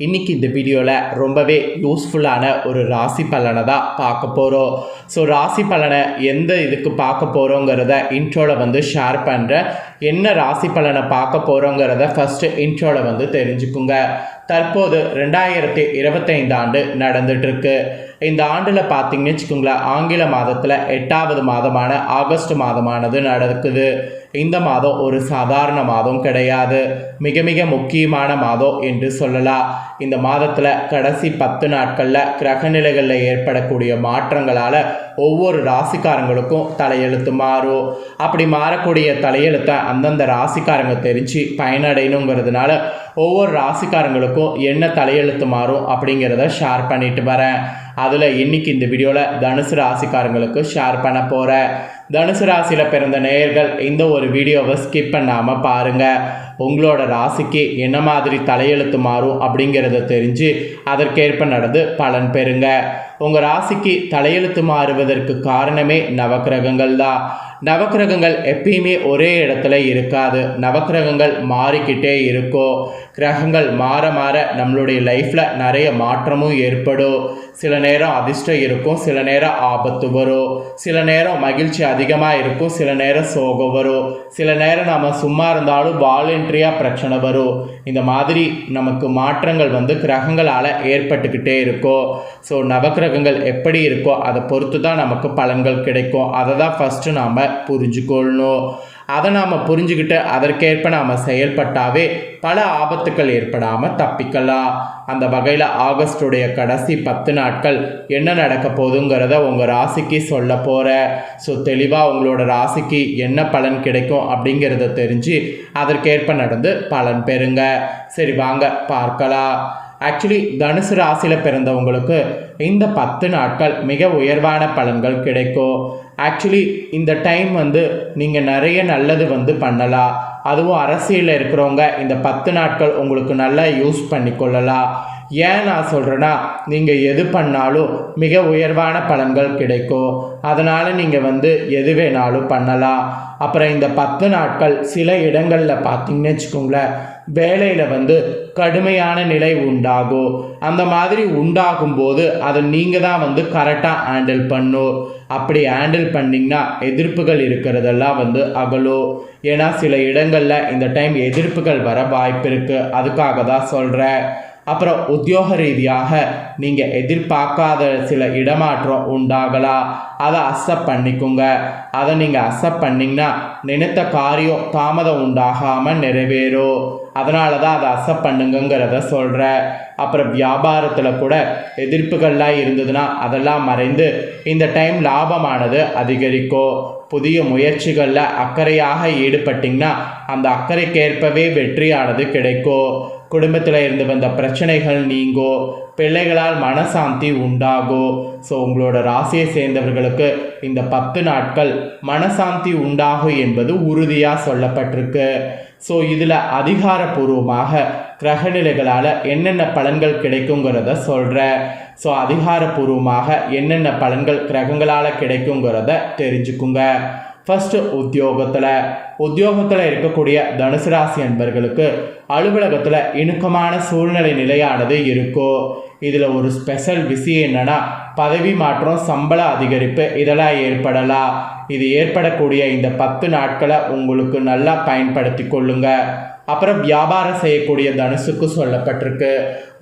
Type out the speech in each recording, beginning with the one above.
இன்றைக்கி இந்த வீடியோவில் ரொம்பவே யூஸ்ஃபுல்லான ஒரு ராசி பலனை தான் பார்க்க போகிறோம். ஸோ ராசி பலனை எந்த இதுக்கு பார்க்க போகிறோங்கிறத இன்ட்ரோவில் ஷேர் பண்ணுறேன். என்ன ராசி பலனை பார்க்க போகிறோங்கிறத ஃபஸ்ட்டு இன்ட்ரோவில் தெரிஞ்சுக்குங்க. தற்போது 2025 ஆண்டு நடந்துகிட்ருக்கு. இந்த ஆண்டில் பார்த்தீங்கன்னு வச்சுக்கோங்களேன், ஆங்கில மாதத்தில் 8வது மாதமான ஆகஸ்ட் மாதமானது நடக்குது. இந்த மாதம் ஒரு சாதாரண மாதம் கிடையாது, மிக மிக முக்கியமான மாதம் என்று சொல்லலாம். இந்த மாதத்தில் கடைசி 10 நாட்களில் கிரகநிலைகளில் ஏற்படக்கூடிய மாற்றங்களால் ஒவ்வொரு ராசிக்காரங்களுக்கும் தலையெழுத்து மாறும். அப்படி மாறக்கூடிய தலையெழுத்தை அந்தந்த ராசிக்காரங்க தெரிஞ்சு பயனடையணுங்கிறதுனால ஒவ்வொரு ராசிக்காரங்களுக்கும் என்ன தலையெழுத்து மாறும் அப்படிங்கிறத ஷேர் பண்ணிட்டு வரேன். அதில் இன்றைக்கி இந்த வீடியோவில் தனுசு ராசிக்காரங்களுக்கு ஷேர் பண்ண போகிறேன். தனுசு ராசியில் பிறந்த நேயர்கள் இந்த ஒரு வீடியோவை ஸ்கிப் பண்ணாமல் பாருங்கள். உங்களோட ராசிக்கு என்ன மாதிரி தலையெழுத்து மாறும் அப்படிங்கிறத தெரிஞ்சு அதற்கேற்ப நடந்து பலன் பெறுங்க. உங்கள் ராசிக்கு தலையெழுத்து மாறுவதற்கு காரணமே நவக்கிரகங்கள் தான். நவக்கிரகங்கள் எப்பயுமே ஒரே இடத்துல இருக்காது. நவக்கிரகங்கள் மாறிக்கிட்டே இருக்கும். கிரகங்கள் மாற மாற நம்மளுடைய லைஃப்பில் நிறைய மாற்றமும் ஏற்படும். சில நேரம் அதிர்ஷ்டம் இருக்கும், சில நேரம் ஆபத்து வரும், சில நேரம் மகிழ்ச்சி அதிகமாக இருக்கும், சில நேரம் சோகம் வரும், சில நேரம் நம்ம சும்மா இருந்தாலும் வாலண்டரியாக பிரச்சனை வரும். இந்த மாதிரி நமக்கு மாற்றங்கள் கிரகங்களால் ஏற்பட்டுக்கிட்டே இருக்கும். ஸோ நவக்கிரகங்கள் எப்படி இருக்கோ அதை பொறுத்து தான் நமக்கு பலன்கள் கிடைக்கும். அதை தான் ஃபஸ்ட்டு நாம் புரிஞ்சுக்கொள்ளணும். அதை நாம் புரிஞ்சுக்கிட்டு அதற்கேற்ப நாம் செயல்பட்டாவே பல ஆபத்துக்கள் ஏற்படாமல் தப்பிக்கலாம். அந்த வகையில் ஆகஸ்டுடைய கடைசி 10 நாட்கள் என்ன நடக்க போகுதுங்கிறத உங்கள் ராசிக்கு சொல்ல போகிறேன். ஸோ தெளிவாக உங்களோட ராசிக்கு என்ன பலன் கிடைக்கும் அப்படிங்கிறத தெரிஞ்சு அதற்கேற்ப நடந்து பலன் பெறுங்க. சரி, வாங்க பார்க்கலாம். ஆக்சுவலி தனுசு ராசியில் பிறந்தவங்களுக்கு இந்த 10 நாட்கள் மிக உயர்வான பலன்கள் கிடைக்கும். ஆக்சுவலி இந்த டைம் நீங்கள் நிறைய நல்லது பண்ணலாம். அதுவும் அரசியலில் இருக்கிறவங்க இந்த 10 நாட்கள் உங்களுக்கு நல்லா யூஸ் பண்ணிக்கொள்ளலாம். ஏன் நான் சொல்கிறேன்னா, நீங்கள் எது பண்ணாலும் மிக உயர்வான பலன்கள் கிடைக்கும். அதனால் நீங்கள் எது வேணாலும் பண்ணலாம். அப்புறம் இந்த 10 நாட்கள் சில இடங்களில் பார்த்தீங்கன்னு வச்சுக்கோங்களேன், வேலையில் கடுமையான நிலை உண்டாகும். அந்த மாதிரி உண்டாகும்போது அதை நீங்கள் தான் கரெக்டாக ஹேண்டில் பண்ணும். அப்படி ஹேண்டில் பண்ணிங்கன்னா எதிர்ப்புகள் இருக்கிறதெல்லாம் அகலும். ஏன்னா சில இடங்களில் இந்த டைம் எதிர்ப்புகள் வர வாய்ப்பு இருக்குது. அதுக்காக தான் சொல்கிறேன். அப்புறம் உத்தியோக ரீதியாக நீங்கள் எதிர்பார்க்காத சில இடமாற்றம் உண்டாகலாம். அதை அக்செப்ட் பண்ணிக்கோங்க. அதை நீங்கள் அக்செப்ட் பண்ணிங்கன்னா நினைத்த காரியம் தாமதம் உண்டாகாமல் நிறைவேறும். அதனால தான் அதை அக்செப்ட் பண்ணுங்கிறத சொல்கிறேன். அப்புறம் வியாபாரத்தில் கூட எதிர்ப்புகள்லாம் இருந்ததுன்னா அதெல்லாம் மறைந்து இந்த டைம் லாபமானது அதிகரிக்கும். புதிய முயற்சிகளில் அக்கறையாக ஈடுபட்டிங்கன்னா அந்த அக்கறைக்கேற்பவே வெற்றியானது கிடைக்கும். குடும்பத்தில் இருந்து வந்த பிரச்சனைகள் நீங்கும். பிள்ளைகளால் மனசாந்தி உண்டாகும். ஸோ உங்களோட ராசியை சேர்ந்தவர்களுக்கு இந்த 10 நாட்கள் மனசாந்தி உண்டாகும் என்பது உறுதியாக சொல்லப்பட்டிருக்கு. ஸோ இதில் அதிகாரப்பூர்வமாக கிரகநிலைகளால் என்னென்ன பலன்கள் கிடைக்குங்கிறத சொல்கிறேன். ஸோ அதிகாரப்பூர்வமாக என்னென்ன பலன்கள் கிரகங்களால் கிடைக்குங்கிறத தெரிஞ்சுக்குங்க. ஃபஸ்ட்டு உத்தியோகத்தில் இருக்கக்கூடிய தனுசு ராசி அன்பர்களுக்கு அலுவலகத்தில் இணுக்கமான சூழ்நிலை நிலையானது இருக்கும். இதில் ஒரு ஸ்பெஷல் விஷயம் என்னென்னா, பதவி மாற்றம், சம்பள அதிகரிப்பு இதெல்லாம் ஏற்படலாம். இது ஏற்படக்கூடிய இந்த 10 நாட்களை உங்களுக்கு நல்லா பயன்படுத்தி கொள்ளுங்க. அப்புறம் வியாபாரம் செய்யக்கூடிய தனுசுக்கு சொல்லப்பட்டிருக்கு.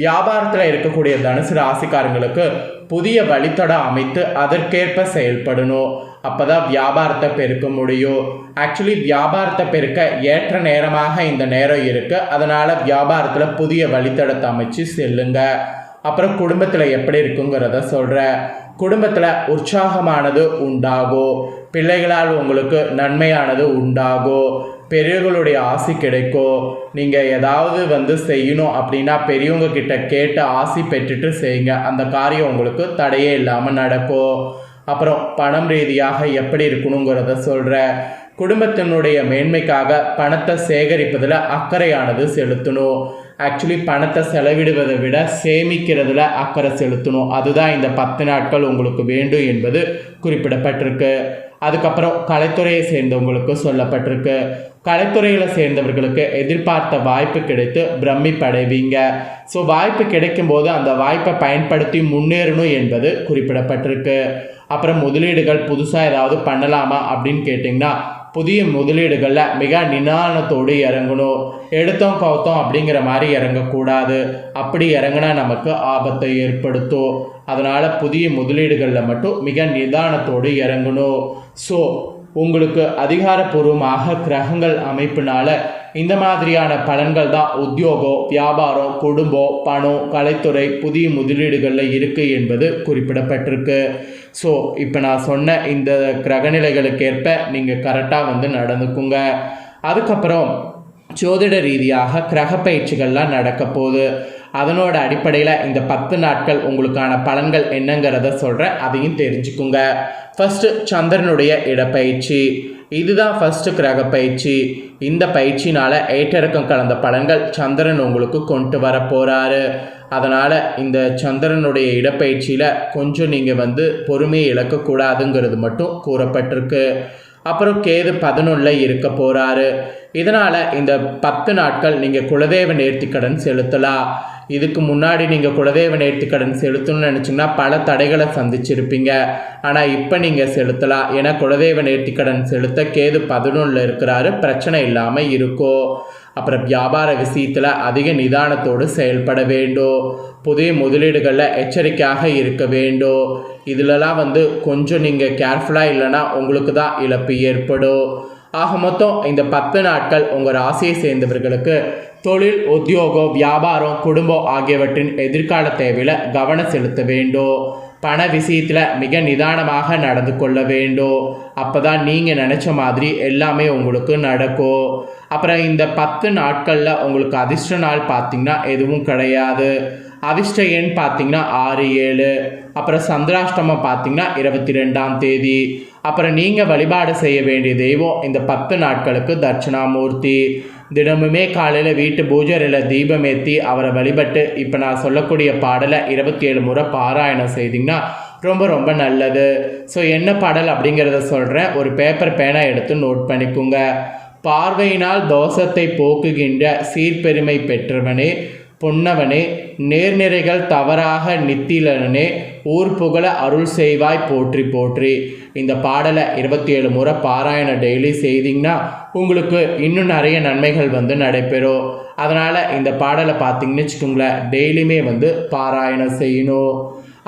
வியாபாரத்தில் இருக்கக்கூடிய தனுசு ராசிக்காரங்களுக்கு புதிய வழித்தடம் அமைத்து அதற்கேற்ப செயல்படணும். அப்போ தான் வியாபாரத்தை பெருக்க முடியும். ஆக்சுவலி வியாபாரத்தை பெருக்க ஏற்ற நேரமாக இந்த நேரம் இருக்குது. அதனால் வியாபாரத்தில் புதிய வழித்தடத்தை அமைச்சு செல்லுங்க. அப்புறம் குடும்பத்தில் எப்படி இருக்குங்கிறத சொல்கிறேன். குடும்பத்தில் உற்சாகமானது உண்டாகும். பிள்ளைகளால் உங்களுக்கு நன்மையானது உண்டாகும். பெரியவர்களுடைய ஆசி கிடைக்கும். நீங்கள் ஏதாவது செய்யணும் அப்படின்னா பெரியவங்க கிட்ட கேட்டு ஆசி பெற்றுட்டு செய்யுங்க. அந்த காரியம் உங்களுக்கு தடையே இல்லாமல் நடக்கும். அப்புறம் பணம் ரீதியாக எப்படி இருக்கணுங்கிறத சொல்கிறேன். குடும்பத்தினுடைய மேன்மைக்காக பணத்தை சேகரிப்பதில் அக்கறையானது செலுத்தணும். ஆக்சுவலி பணத்தை செலவிடுவதை விட சேமிக்கிறதுல அக்கறை செலுத்தணும். அதுதான் இந்த 10 நாட்கள் உங்களுக்கு வேண்டும் என்பது குறிப்பிடப்பட்டிருக்கு. அதுக்கப்புறம் கலைத்துறையை சேர்ந்தவங்களுக்கு சொல்லப்பட்டிருக்கு. கலைத்துறையில் சேர்ந்தவர்களுக்கு எதிர்பார்த்த வாய்ப்பு கிடைத்து பிரமிப்படைவீங்க. ஸோ வாய்ப்பு கிடைக்கும்போது அந்த வாய்ப்பை பயன்படுத்தி முன்னேறணும் என்பது குறிப்பிடப்பட்டிருக்கு. அப்புறம் முதலீடுகள் புதுசாக ஏதாவது பண்ணலாமா அப்படின்னு கேட்டிங்கன்னா, புதிய முதலீடுகளில் மிக நிதானத்தோடு இறங்கணும். எடுத்தோம் கவுத்தோம் அப்படிங்கிற மாதிரி இறங்கக்கூடாது. அப்படி இறங்கினா நமக்கு ஆபத்தை ஏற்படுத்தும். அதனால் புதிய முதலீடுகளில் மட்டும் மிக நிதானத்தோடு இறங்கணும். ஸோ உங்களுக்கு அதிகாரப்பூர்வமாக கிரகங்கள் அமைப்பினால இந்த மாதிரியான பலன்கள் தான் உத்தியோகம், வியாபாரம், குடும்பம், பணம், கலைத்துறை, புதிய முதலீடுகளில் இருக்குது என்பது குறிப்பிடப்பட்டிருக்கு. ஸோ இப்போ நான் சொன்ன இந்த கிரகநிலைகளுக்கு ஏற்ப நீங்கள் கரெக்டாக நடந்துக்குங்க. அதுக்கப்புறம் ஜோதிட ரீதியாக கிரக பயிற்சிகள்லாம் நடக்க போகுது. அதனோட அடிப்படையில் இந்த 10 நாட்கள் உங்களுக்கான பலன்கள் என்னங்கிறத சொல்கிறேன், அதையும் தெரிஞ்சுக்குங்க. ஃபஸ்ட்டு சந்திரனுடைய இடப்பயிற்சி. இதுதான் ஃபஸ்ட்டு கிரக பயிற்சி. இந்த பயிற்சினால் ஏற்றிறக்கம் கலந்த பலன்கள் சந்திரன் உங்களுக்கு கொண்டு வர போகிறாரு. அதனால் இந்த சந்திரனுடைய இடப்பயிற்சியில் கொஞ்சம் நீங்கள் பொறுமையை இழக்கக்கூடாதுங்கிறது மட்டும் கூறப்பட்டிருக்கு. அப்புறம் கேது 11 இருக்க போகிறாரு. இதனால் இந்த 10 நாட்கள் நீங்கள் குலதெய்வ நேர்த்திக்கடன் செலுத்தலாம். இதுக்கு முன்னாடி நீங்கள் குலதெய்வ நேர்த்திக்கடன் செலுத்தணும்னு நினச்சிங்கன்னா பல தடைகளை சந்திச்சிருப்பீங்க. ஆனால் இப்போ நீங்கள் செலுத்தலாம். ஏன்னா குலதெய்வ நேர்த்திக்கடன் செலுத்த கேது 11 இருக்கிறாரு, பிரச்சனை இல்லாமல் இருக்கும். அப்புறம் வியாபார விஷயத்தில் அதிக நிதானத்தோடு செயல்பட வேண்டும். புதிய முதலீடுகளில் எச்சரிக்கையாக இருக்க வேண்டும். இதிலலாம் கொஞ்சம் நீங்கள் கேர்ஃபுல்லாக இல்லைன்னா உங்களுக்கு தான் இழப்பு ஏற்படும். ஆக மொத்தம் இந்த 10 நாட்கள் உங்கள் ராசியை சேர்ந்தவர்களுக்கு தொழில், உத்தியோகம், வியாபாரம், குடும்பம் ஆகியவற்றின் எதிர்கால தேவையில் கவனம் செலுத்த வேண்டும். பண விஷயத்தில் மிக நிதானமாக நடந்து கொள்ள வேண்டும். அப்போ தான் நீங்கள் நினச்ச மாதிரி எல்லாமே உங்களுக்கு நடக்கும். அப்புறம் இந்த 10 நாட்களில் உங்களுக்கு அதிர்ஷ்ட நாள் பார்த்திங்கன்னா எதுவும் கிடையாது. அதிர்ஷ்ட எண் பார்த்திங்கன்னா 6, 7. அப்புறம் சந்திராஷ்டமம் பார்த்திங்கன்னா 22ஆம் தேதி. அப்புறம் நீங்கள் வழிபாடு செய்ய வேண்டிய தெய்வம் இந்த 10 நாட்களுக்கு தட்சிணாமூர்த்தி. தினமுமே காலையில் வீட்டு பூஜையில் தீபம் ஏற்றி அவரை வழிபட்டு இப்போ நான் சொல்லக்கூடிய பாடலை 27 முறை பாராயணம் செய்திங்கன்னா ரொம்ப ரொம்ப நல்லது. ஸோ என்ன பாடல் அப்படிங்கிறத சொல்கிறேன், ஒரு பேப்பர் பேனா எடுத்து நோட் பண்ணிக்கோங்க. பார்வையினால் தோஷத்தை போக்குகின்ற சீர்பெருமை பெற்றவனே, பொன்னவனே, நேர்நிறைகள் தவறாக நித்திலனே, ஊர் புகழ அருள் செய்வாய் போற்றி போற்றி. இந்த பாடலை 27 முறை பாராயணம் டெய்லி செய்திங்கன்னா உங்களுக்கு இன்னும் நிறைய நன்மைகள் நடைபெறும். அதனால் இந்த பாடலை பார்த்திங்கன்னு வச்சுக்கோங்களேன், டெய்லியுமே பாராயணம் செய்யணும்.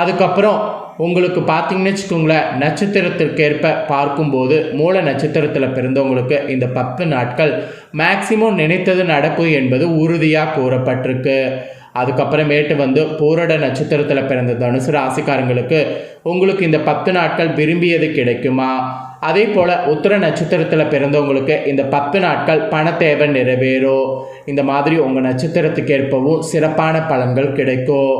அதுக்கப்புறம் உங்களுக்கு பார்த்திங்கன்னு வச்சுக்கோங்களேன், நட்சத்திரத்திற்கேற்ப பார்க்கும்போது மூல நட்சத்திரத்தில் பிறந்தவங்களுக்கு இந்த 10 நாட்கள் மேக்சிமம் நினைத்தது நடக்கும் என்பது உறுதியாக கூறப்பட்டிருக்கு. அதுக்கப்புறமேட்டு பூரட நட்சத்திரத்தில் பிறந்த தனுசு ராசிக்காரங்களுக்கு உங்களுக்கு இந்த 10 நாட்கள் விரும்பியது கிடைக்குமா? அதே போல் உத்திர நட்சத்திரத்தில் பிறந்தவங்களுக்கு இந்த 10 நாட்கள் பண தேவை நிறைவேறும். இந்த மாதிரி உங்கள் நட்சத்திரத்துக்கு ஏற்பவும் சிறப்பான பலன்கள் கிடைக்கும்.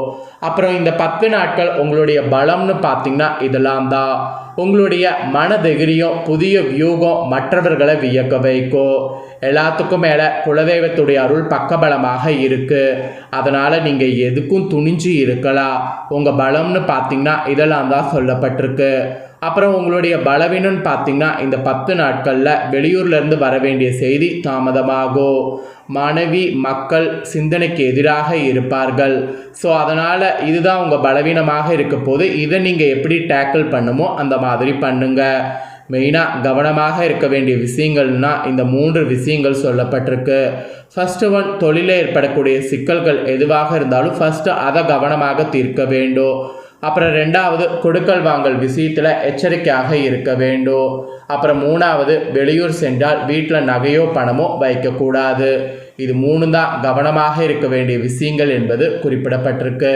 அப்புறம் இந்த 10 நாட்கள் உங்களுடைய பலம்னு பார்த்திங்கன்னா இதெல்லாம் தான். உங்களுடைய மனதைரியம், புதிய வியூகம் மற்றவர்களை வியக்க வைக்கும். எல்லாத்துக்கும் மேலே குலதெய்வத்துடைய அருள் பக்கபலமாக இருக்குது. அதனால் நீங்கள் எதுக்கும் துணிஞ்சு இருக்கலாம். உங்கள் பலம்னு பார்த்திங்கன்னா இதெல்லாம் தான் சொல்லப்பட்டிருக்கு. அப்புறம் உங்களுடைய பலவீனம்னு பார்த்திங்கன்னா இந்த 10 நாட்களில் வெளியூர்லேருந்து வர வேண்டிய செய்தி தாமதமாகும். மனைவி, மக்கள் சிந்தனைக்கு எதிராக இருப்பார்கள். ஸோ அதனால் இதுதான் உங்கள் பலவீனமாக இருக்க போது இதை நீங்கள் எப்படி டேக்கிள் பண்ணுமோ அந்த மாதிரி பண்ணுங்கள். மெயினாக கவனமாக இருக்க வேண்டிய விஷயங்கள்னால் இந்த 3 விஷயங்கள் சொல்லப்பட்டிருக்கு. ஃபஸ்ட்டு ஒன், தொழிலில் ஏற்படக்கூடிய சிக்கல்கள் எதுவாக இருந்தாலும் ஃபஸ்ட்டு அதை கவனமாக தீர்க்க வேண்டும். அப்புறம் 2வது, கொடுக்கல் வாங்கல் விஷயத்தில் எச்சரிக்கையாக இருக்க வேண்டும். அப்புறம் 3வது, வெளியூர் சென்றால் வீட்டில் நகையோ பணமோ வைக்கக்கூடாது. இது 3 தான் கவனமாக இருக்க வேண்டிய விஷயங்கள் என்பது குறிப்பிடப்பட்டிருக்கு.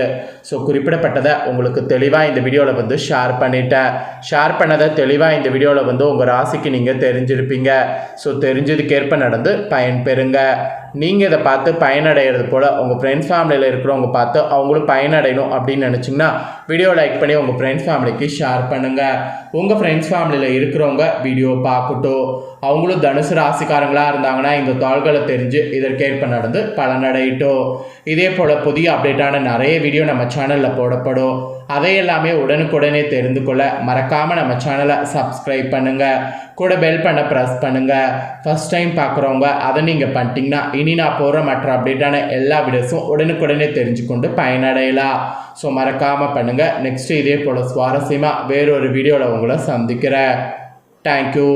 ஸோ குறிப்பிடப்பட்டதை உங்களுக்கு தெளிவாக இந்த வீடியோவில் ஷேர் பண்ணிட்டேன். ஷேர் பண்ணதை தெளிவாக இந்த வீடியோவில் உங்கள் ராசிக்கு நீங்கள் தெரிஞ்சிருப்பீங்க. ஸோ தெரிஞ்சதுக்கேற்ப நடந்து பயன்பெறுங்க. நீங்கள் இதை பார்த்து பயனடைகிறது போல் உங்கள் ஃப்ரெண்ட்ஸ் ஃபேமிலியில் இருக்கிறவங்க பார்த்து அவங்களும் பயனடையணும் அப்படின்னு நினச்சிங்கன்னா வீடியோ லைக் பண்ணி உங்கள் ஃப்ரெண்ட்ஸ் ஃபேமிலிக்கு ஷேர் பண்ணுங்கள். உங்கள் ஃப்ரெண்ட்ஸ் ஃபேமிலியில் இருக்கிறவங்க வீடியோ பார்க்கட்டும். அவங்களும் தனுசு ராசிக்காரங்களாக இருந்தாங்கன்னா இந்த தாள்களை தெரிஞ்சு இதற்கேற்ப நடந்து பலனடையட்டும். இதே போல் புதிய அப்டேட்டான நிறைய வீடியோ நம்ம சேனலில் போடப்படும். அதையெல்லாமே உடனுக்குடனே தெரிந்து கொள்ள மறக்காமல் நம்ம சேனலை சப்ஸ்கிரைப் பண்ணுங்கள், கூட பெல் பண்ண ப்ரெஸ் பண்ணுங்கள். ஃபஸ்ட் டைம் பார்க்குறவங்க அதை நீங்கள் பண்ணிட்டீங்கன்னா இனி நான் போகிற மற்ற அப்டேட்டான எல்லா வீடியோஸும் உடனுக்குடனே தெரிஞ்சுக்கொண்டு பயனடையலாம். ஸோ மறக்காமல் பண்ணுங்கள். நெக்ஸ்ட்டு இதே போல் சுவாரஸ்யமாக வேறொரு வீடியோவில் உங்களை சந்திக்கிறேன். தேங்க்யூ.